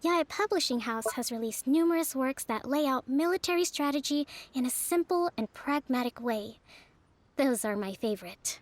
Yae Publishing House has released numerous works that lay out military strategy in a simple and pragmatic way. Those are my favorite.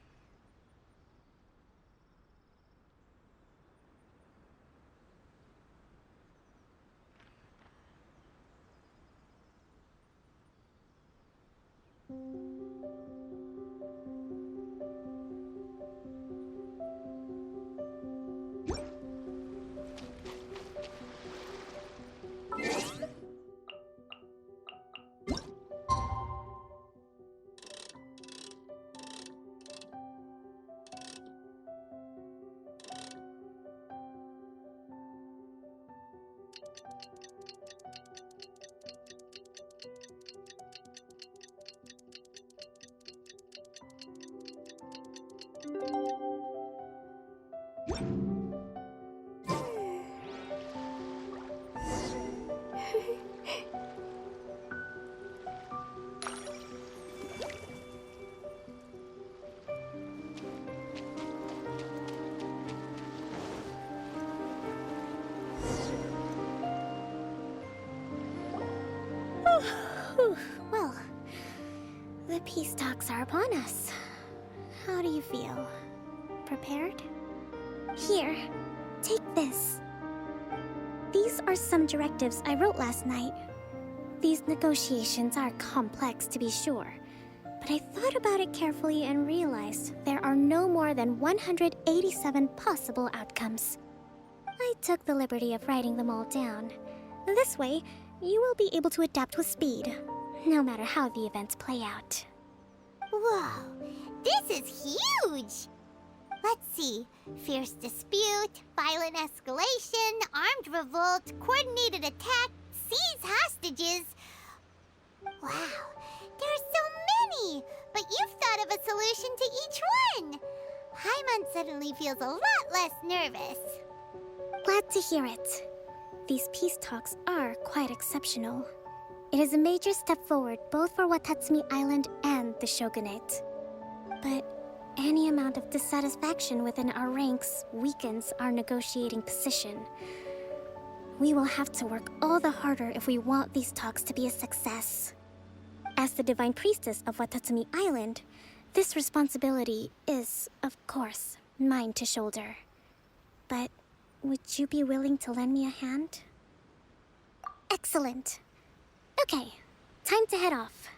Well, the peace talks are upon us. How do you feel? Prepared? Here, take this. These are some directives I wrote last night. These negotiations are complex, to be sure, but I thought about it carefully and realized there are no more than 187 possible outcomes. I took the liberty of writing them all down. This way, you will be able to adapt with speed, no matter how the events play out. Whoa, this is huge! Let's see. Fierce dispute, violent escalation, armed revolt, coordinated attack, seize hostages. Wow, there are so many! But you've thought of a solution to each one! Paimon suddenly feels a lot less nervous. Glad to hear it. These peace talks are quite exceptional. It is a major step forward both for Watatsumi Island and the Shogunate. But any amount of dissatisfaction within our ranks weakens our negotiating position. We will have to work all the harder if we want these talks to be a success. As the Divine Priestess of Watatsumi Island, this responsibility is, of course, mine to shoulder. But would you be willing to lend me a hand? Excellent. Okay, time to head off.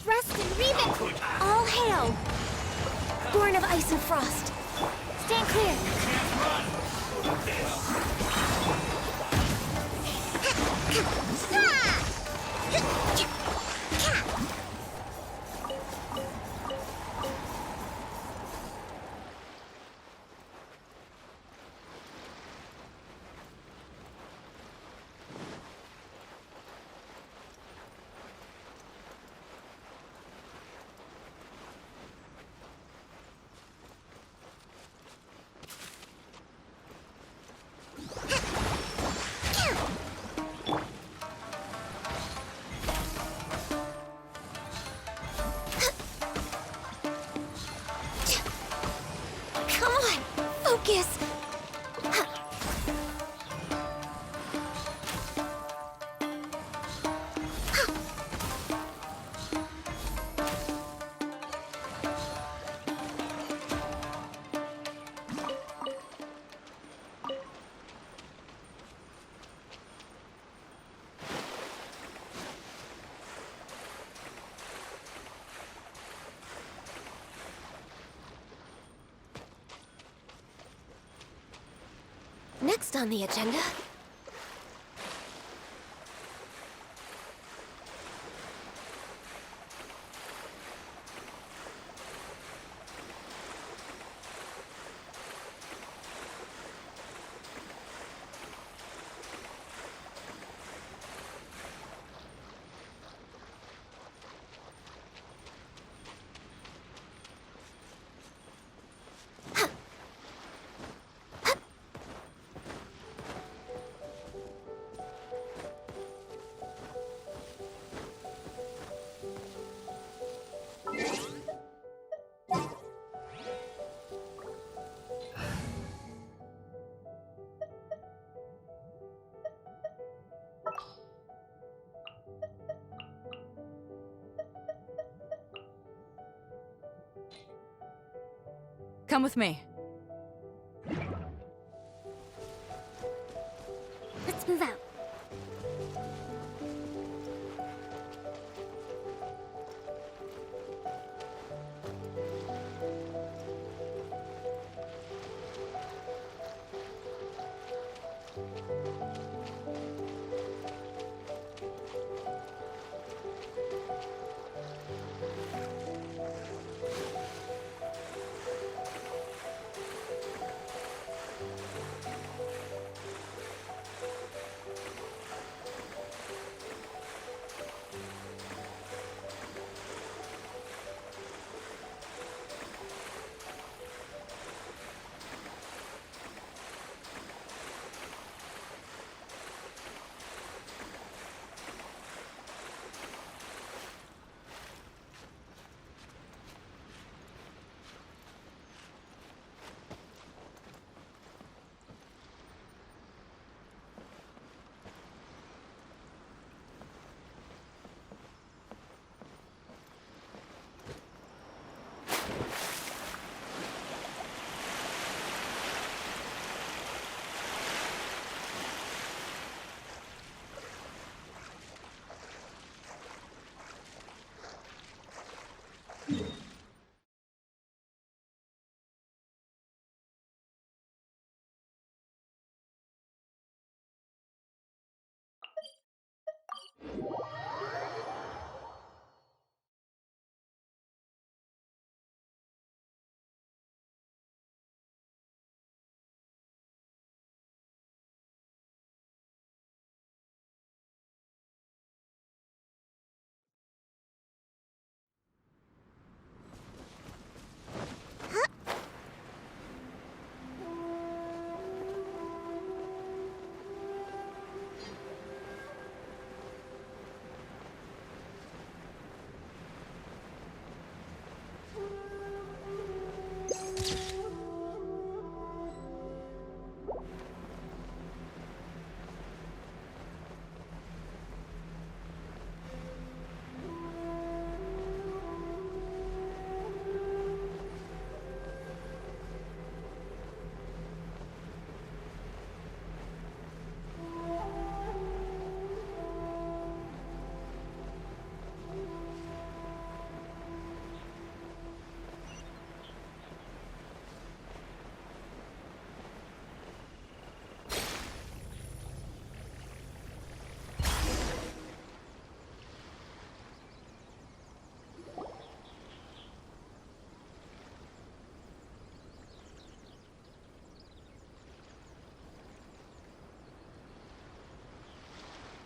Rust and Reven! All hail! Born of ice and frost! Stand clear! Come on! Focus! Next on the agenda... Come with me. Let's move out.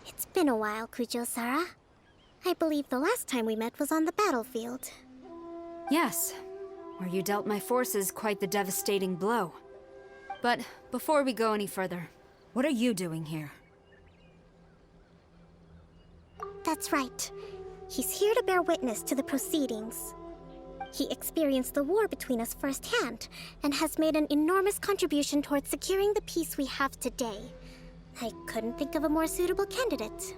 It's been a while, Kujo-Sara. I believe the last time we met was on the battlefield. Yes, where you dealt my forces quite the devastating blow. But before we go any further, what are you doing here? That's right. He's here to bear witness to the proceedings. He experienced the war between us firsthand, and has made an enormous contribution towards securing the peace we have today. I couldn't think of a more suitable candidate.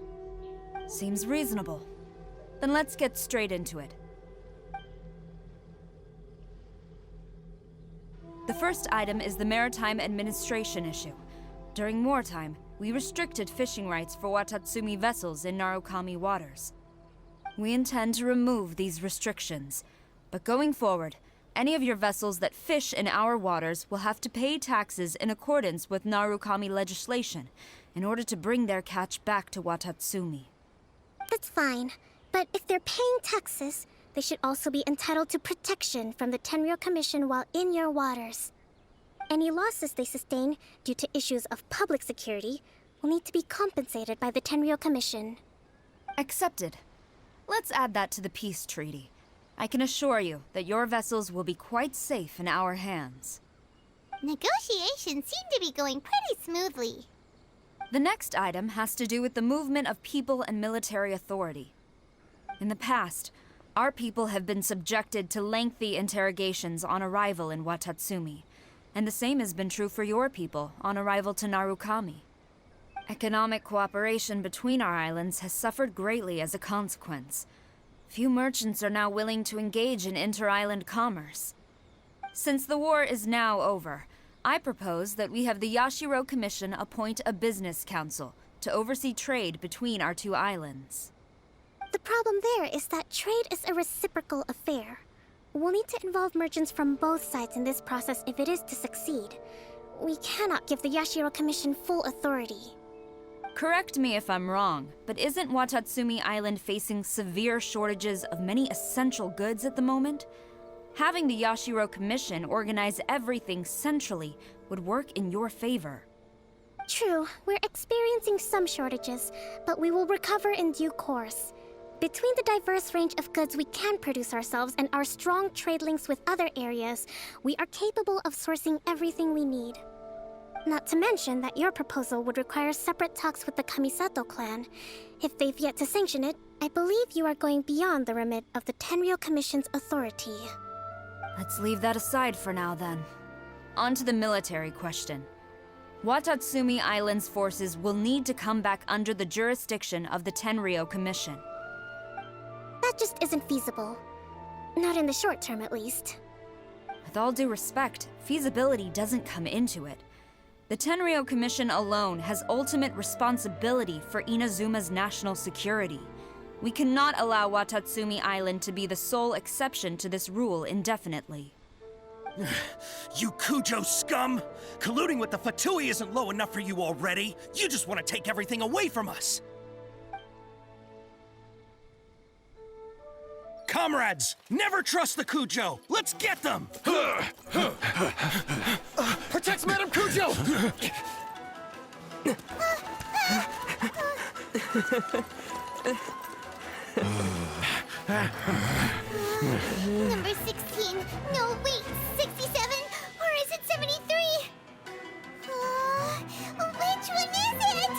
Seems reasonable. Then let's get straight into it. The first item is the maritime administration issue. During wartime, we restricted fishing rights for Watatsumi vessels in Narukami waters. We intend to remove these restrictions, but going forward, any of your vessels that fish in our waters will have to pay taxes in accordance with Narukami legislation in order to bring their catch back to Watatsumi. That's fine, but if they're paying taxes, they should also be entitled to protection from the Tenryou Commission while in your waters. Any losses they sustain due to issues of public security will need to be compensated by the Tenryou Commission. Accepted. Let's add that to the peace treaty. I can assure you that your vessels will be quite safe in our hands. Negotiations seem to be going pretty smoothly. The next item has to do with the movement of people and military authority. In the past, our people have been subjected to lengthy interrogations on arrival in Watatsumi, and the same has been true for your people on arrival to Narukami. Economic cooperation between our islands has suffered greatly as a consequence. Few merchants are now willing to engage in inter-island commerce. Since the war is now over, I propose that we have the Yashiro Commission appoint a business council to oversee trade between our two islands. The problem there is that trade is a reciprocal affair. We'll need to involve merchants from both sides in this process if it is to succeed. We cannot give the Yashiro Commission full authority. Correct me if I'm wrong, but isn't Watatsumi Island facing severe shortages of many essential goods at the moment? Having the Yashiro Commission organize everything centrally would work in your favor. True, we're experiencing some shortages, but we will recover in due course. Between the diverse range of goods we can produce ourselves and our strong trade links with other areas, we are capable of sourcing everything we need. Not to mention that your proposal would require separate talks with the Kamisato clan. If they've yet to sanction it, I believe you are going beyond the remit of the Tenryou Commission's authority. Let's leave that aside for now, then. On to the military question. Watatsumi Island's forces will need to come back under the jurisdiction of the Tenryou Commission. That just isn't feasible. Not in the short term, at least. With all due respect, feasibility doesn't come into it. The Tenryou Commission alone has ultimate responsibility for Inazuma's national security. We cannot allow Watatsumi Island to be the sole exception to this rule indefinitely. You Kujo scum! Colluding with the Fatui isn't low enough for you already. You just want to take everything away from us. Comrades, never trust the Kujo. Let's get them! Protect Madame Kujo! Number 16. No, wait, 67? Or is it 73? Which one is it?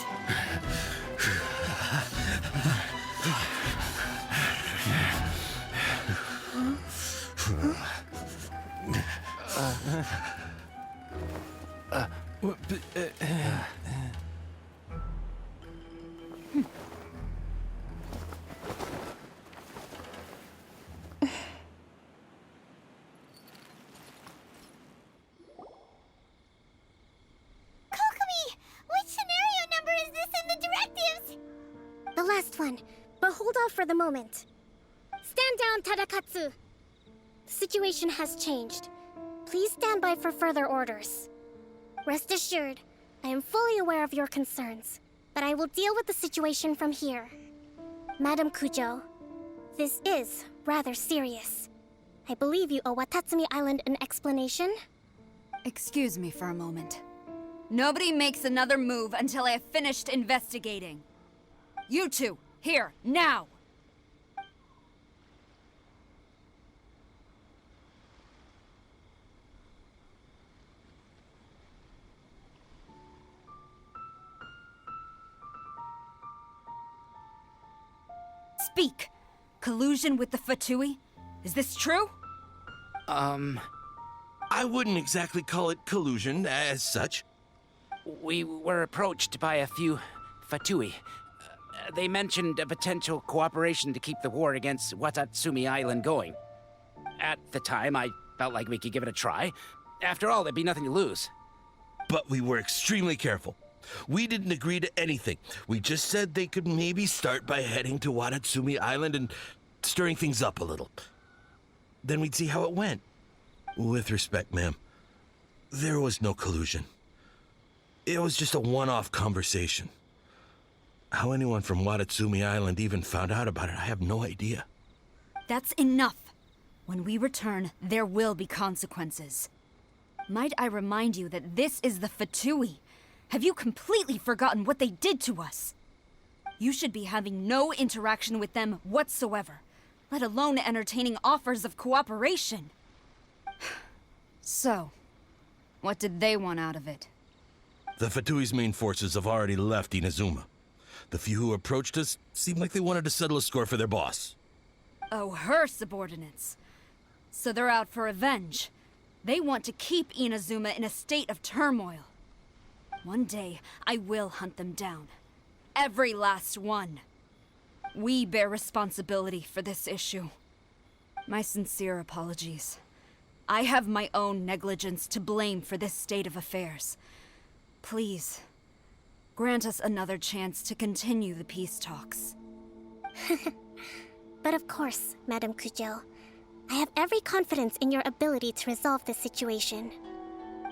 Kokomi! Which scenario number is this in the directives? The last one, but hold off for the moment. Stand down, Tadakatsu! The situation has changed. Please stand by for further orders. Rest assured, I am fully aware of your concerns, but I will deal with the situation from here. Madam Kujo, this is rather serious. I believe you owe Watatsumi Island an explanation. Excuse me for a moment. Nobody makes another move until I have finished investigating. You two, here, now! Speak! Collusion with the Fatui? Is this true? I wouldn't exactly call it collusion as such. We were approached by a few Fatui. They mentioned a potential cooperation to keep the war against Watatsumi Island going. At the time, I felt like we could give it a try. After all, there'd be nothing to lose. But we were extremely careful. We didn't agree to anything. We just said they could maybe start by heading to Watatsumi Island and stirring things up a little. Then we'd see how it went. With respect, ma'am, there was no collusion. It was just a one-off conversation. How anyone from Watatsumi Island even found out about it, I have no idea. That's enough. When we return, there will be consequences. Might I remind you that this is the Fatui? Have you completely forgotten what they did to us? You should be having no interaction with them whatsoever, let alone entertaining offers of cooperation. So, what did they want out of it? The Fatui's main forces have already left Inazuma. The few who approached us seemed like they wanted to settle a score for their boss. Oh, her subordinates. So they're out for revenge. They want to keep Inazuma in a state of turmoil. One day, I will hunt them down. Every last one. We bear responsibility for this issue. My sincere apologies. I have my own negligence to blame for this state of affairs. Please, grant us another chance to continue the peace talks. But of course, Madame Kujo, I have every confidence in your ability to resolve this situation.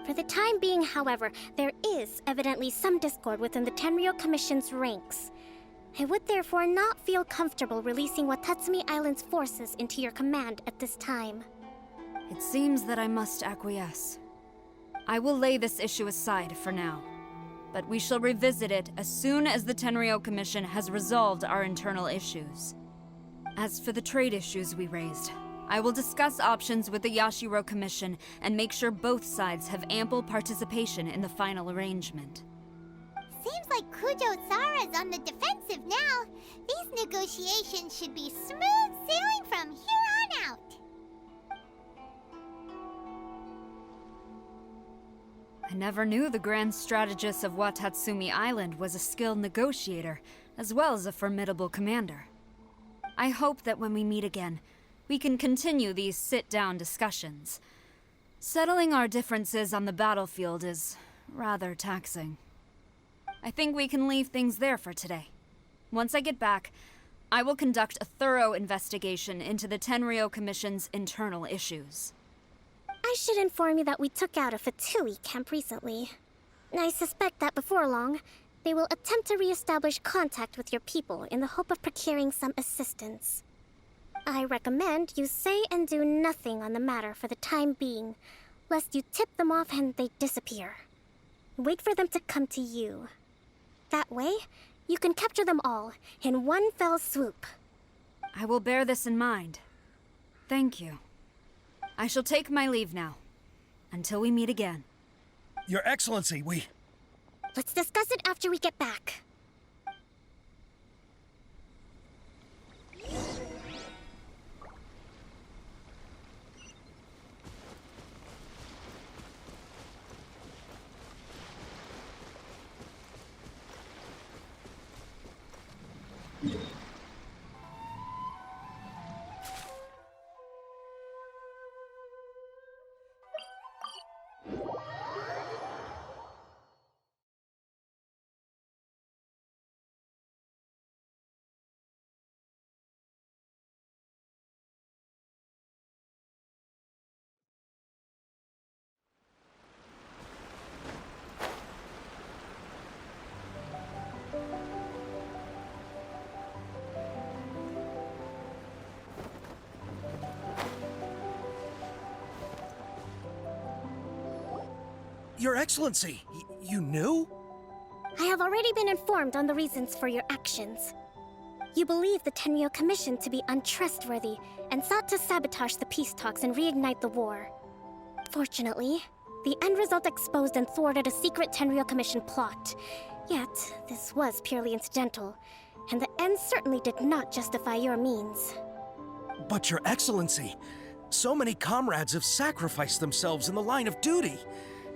For the time being, however, there is evidently some discord within the Tenryou Commission's ranks. I would therefore not feel comfortable releasing Watatsumi Island's forces into your command at this time. It seems that I must acquiesce. I will lay this issue aside for now, but we shall revisit it as soon as the Tenryou Commission has resolved our internal issues. As for the trade issues we raised, I will discuss options with the Yashiro Commission and make sure both sides have ample participation in the final arrangement. Seems like Kujo-Sara's on the defensive now. These negotiations should be smooth sailing from here on out. I never knew the grand strategist of Watatsumi Island was a skilled negotiator, as well as a formidable commander. I hope that when we meet again, we can continue these sit-down discussions. Settling our differences on the battlefield is rather taxing. I think we can leave things there for today. Once I get back, I will conduct a thorough investigation into the Tenryou Commission's internal issues. I should inform you that we took out a Fatui camp recently. I suspect that before long, they will attempt to re-establish contact with your people in the hope of procuring some assistance. I recommend you say and do nothing on the matter for the time being, lest you tip them off and they disappear. Wait for them to come to you. That way, you can capture them all in one fell swoop. I will bear this in mind. Thank you. I shall take my leave now. Until we meet again. Your Excellency, Let's discuss it after we get back. Your Excellency, you knew? I have already been informed on the reasons for your actions. You believe the Tenryou Commission to be untrustworthy and sought to sabotage the peace talks and reignite the war. Fortunately, the end result exposed and thwarted a secret Tenryou Commission plot. Yet, this was purely incidental, and the end certainly did not justify your means. But Your Excellency, so many comrades have sacrificed themselves in the line of duty.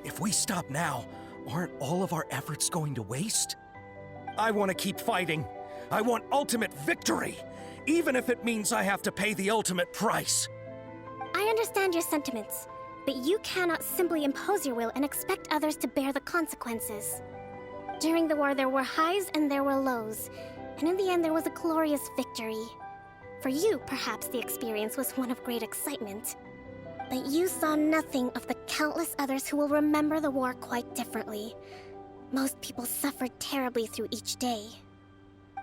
If we stop now, aren't all of our efforts going to waste? I want to keep fighting. I want ultimate victory, even if it means I have to pay the ultimate price. I understand your sentiments, but you cannot simply impose your will and expect others to bear the consequences. During the war, there were highs and there were lows, and in the end, there was a glorious victory. For you, perhaps the experience was one of great excitement. But you saw nothing of the countless others who will remember the war quite differently. Most people suffered terribly through each day.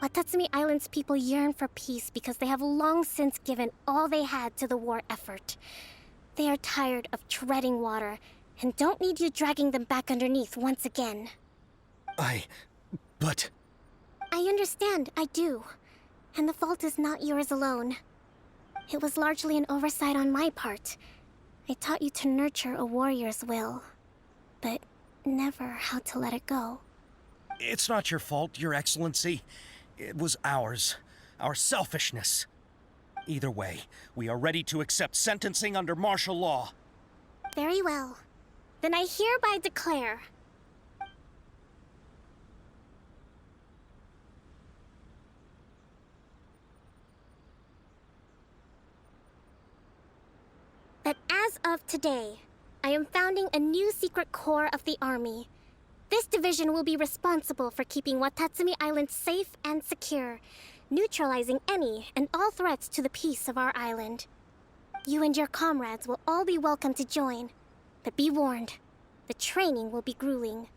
Watatsumi Island's people yearn for peace because they have long since given all they had to the war effort. They are tired of treading water and don't need you dragging them back underneath once again. But... I understand, I do. And the fault is not yours alone. It was largely an oversight on my part. I taught you to nurture a warrior's will, but never how to let it go. It's not your fault, Your Excellency. It was ours. Our selfishness. Either way, we are ready to accept sentencing under martial law. Very well. Then I hereby declare... that as As of today, I am founding a new secret corps of the army. This division will be responsible for keeping Watatsumi Island safe and secure, neutralizing any and all threats to the peace of our island. You and your comrades will all be welcome to join, but be warned, the training will be grueling.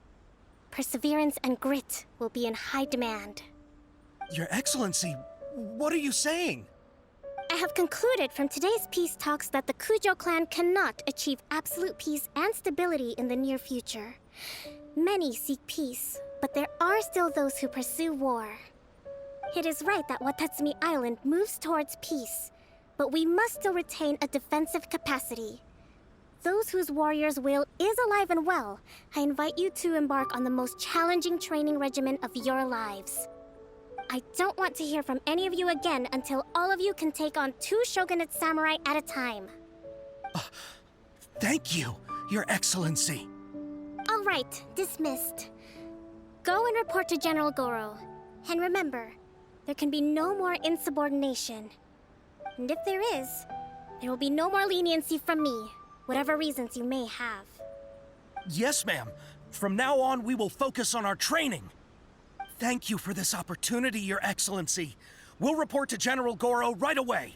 Perseverance and grit will be in high demand. Your Excellency, what are you saying? I have concluded from today's peace talks that the Kujo clan cannot achieve absolute peace and stability in the near future. Many seek peace, but there are still those who pursue war. It is right that Watatsumi Island moves towards peace, but we must still retain a defensive capacity. Those whose warrior's will is alive and well, I invite you to embark on the most challenging training regimen of your lives. I don't want to hear from any of you again until all of you can take on 2 shogunate samurai at a time. Thank you, Your Excellency. All right, dismissed. Go and report to General Goro. And remember, there can be no more insubordination. And if there is, there will be no more leniency from me, whatever reasons you may have. Yes, ma'am. From now on, we will focus on our training. Thank you for this opportunity, Your Excellency. We'll report to General Goro right away.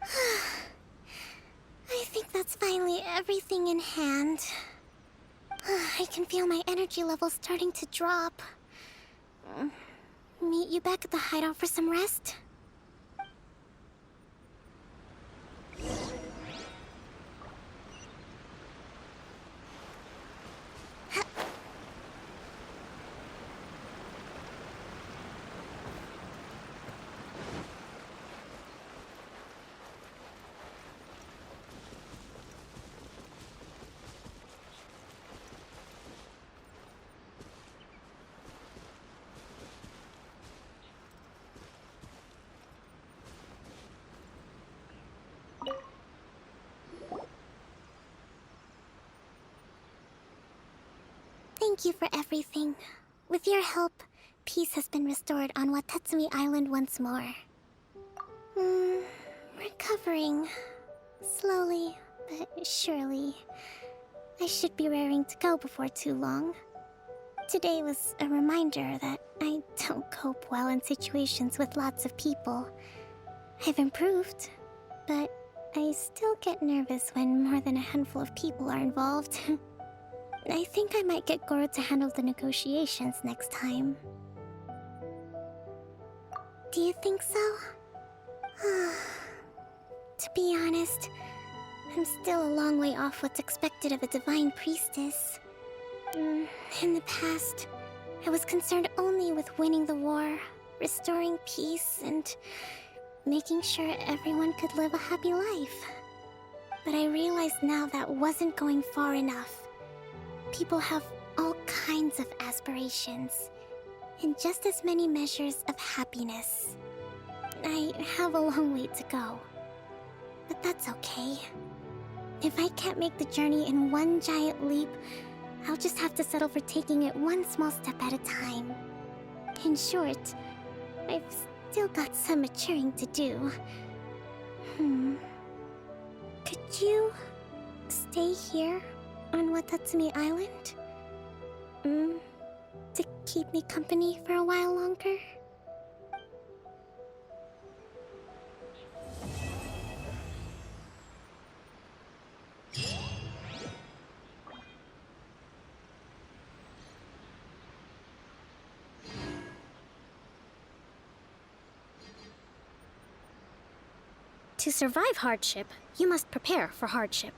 I think that's finally everything in hand. I can feel my energy levels starting to drop. Meet you back at the hideout for some rest? Thank you for everything. With your help, peace has been restored on Watatsumi Island once more. Recovering. Slowly, but surely. I should be raring to go before too long. Today was a reminder that I don't cope well in situations with lots of people. I've improved, but I still get nervous when more than a handful of people are involved. I think I might get Goro to handle the negotiations next time. Do you think so? To be honest, I'm still a long way off what's expected of a divine priestess. In the past, I was concerned only with winning the war, restoring peace, and making sure everyone could live a happy life. But I realize now that wasn't going far enough. People have all kinds of aspirations, and just as many measures of happiness. I have a long way to go, but that's okay. If I can't make the journey in one giant leap, I'll just have to settle for taking it one small step at a time. In short, I've still got some maturing to do. Could you stay here on Watatsumi Island? To keep me company for a while longer? To survive hardship, you must prepare for hardship.